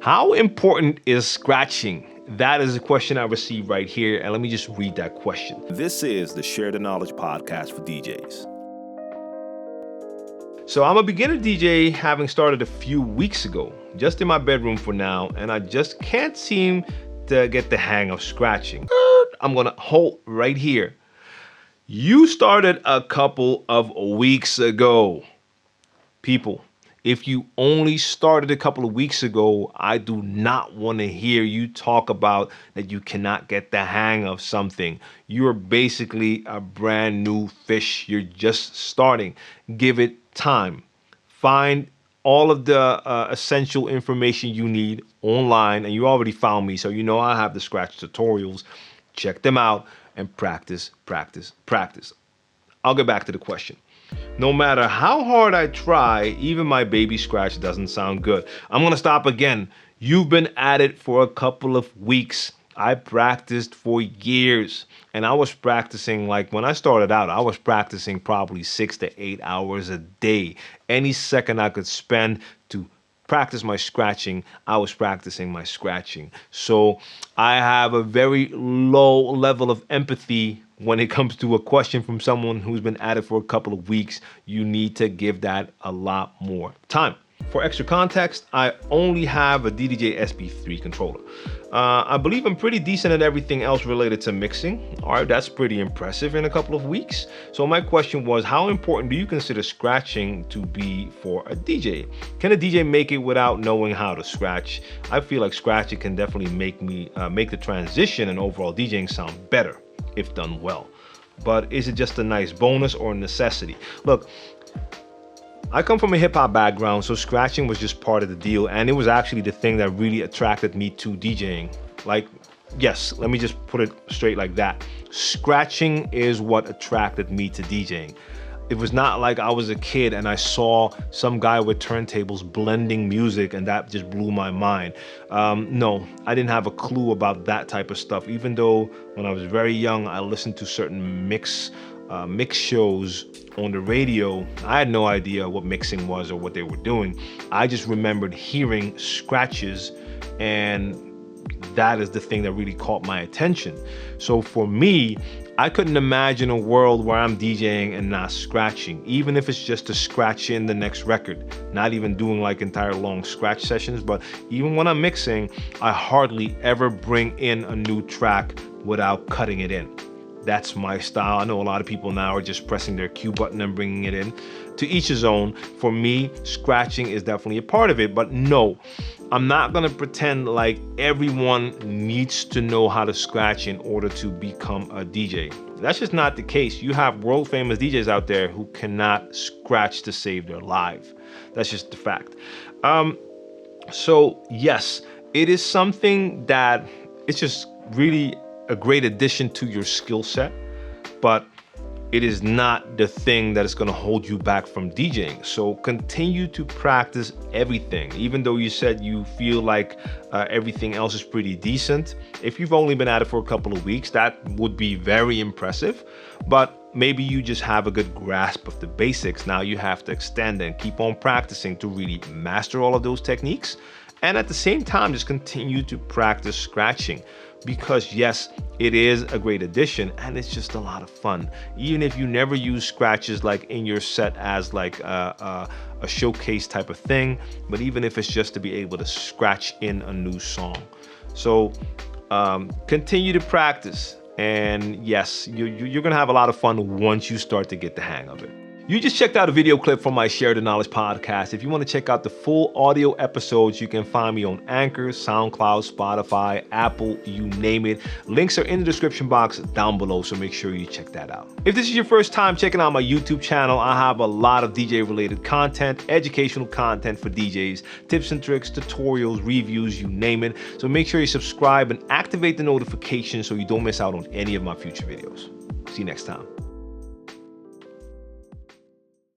How important is scratching? That is a question I received right here, and let me just read that question. This is the Share the Knowledge podcast for DJs. So I'm a beginner DJ, having started a few weeks ago, just in my bedroom for now, and I just can't seem to get the hang of scratching. I'm gonna hold right here. You started a couple of weeks ago. People, if you only started a couple of weeks ago, I do not want to hear you talk about that you cannot get the hang of something. You are basically a brand new fish. You're just starting. Give it time. Find all of the essential information you need online, and you already found me, so you know I have the scratch tutorials. Check them out and practice, practice, practice. I'll get back to the question. No matter how hard I try, even my baby scratch doesn't sound good. I'm gonna stop again. You've been at it for a couple of weeks. I practiced for years, and I was practicing, like when I started out, I was practicing probably 6 to 8 hours a day. Any second I could spend to practice my scratching, I was practicing my scratching. So I have a very low level of empathy when it comes to a question from someone who's been at it for a couple of weeks. You need to give that a lot more time. For extra context, I only have a DDJ SB3 controller. I believe I'm pretty decent at everything else related to mixing. All right, that's pretty impressive in a couple of weeks. So my question was, how important do you consider scratching to be for a DJ? Can a DJ make it without knowing how to scratch? I feel like scratching can definitely make the transition and overall DJing sound better if done well. But is it just a nice bonus or a necessity? Look, I come from a hip hop background, so scratching was just part of the deal, and it was actually the thing that really attracted me to DJing. Like, yes, let me just put it straight like that. Scratching is what attracted me to DJing. It was not like I was a kid and I saw some guy with turntables blending music and that just blew my mind. No, I didn't have a clue about that type of stuff. Even though when I was very young, I listened to certain mix shows on the radio. I had no idea what mixing was or what they were doing. I just remembered hearing scratches, and that is the thing that really caught my attention. So for me, I couldn't imagine a world where I'm DJing and not scratching, even if it's just to scratch in the next record. Not even doing like entire long scratch sessions, but even when I'm mixing, I hardly ever bring in a new track without cutting it in. That's my style. I know a lot of people now are just pressing their cue button and bringing it in. To each his own. For me, scratching is definitely a part of it, but no, I'm not gonna pretend like everyone needs to know how to scratch in order to become a DJ. That's just not the case. You have world famous DJs out there who cannot scratch to save their life. That's just the fact. So yes, it is something that it's just really a great addition to your skill set, but it is not the thing that is going to hold you back from DJing. So continue to practice everything. Even though you said you feel like everything else is pretty decent, if you've only been at it for a couple of weeks, that would be very impressive. But maybe you just have a good grasp of the basics. Now you have to extend and keep on practicing to really master all of those techniques. And at the same time, just continue to practice scratching, because yes, it is a great addition and it's just a lot of fun. Even if you never use scratches like in your set as like a showcase type of thing, but even if it's just to be able to scratch in a new song. So continue to practice, and yes, you're gonna have a lot of fun once you start to get the hang of it. You just checked out a video clip from my Share the Knowledge podcast. If you want to check out the full audio episodes, you can find me on Anchor, SoundCloud, Spotify, Apple, you name it. Links are in the description box down below, so make sure you check that out. If this is your first time checking out my YouTube channel, I have a lot of DJ related content, educational content for DJs, tips and tricks, tutorials, reviews, you name it. So make sure you subscribe and activate the notifications so you don't miss out on any of my future videos. See you next time.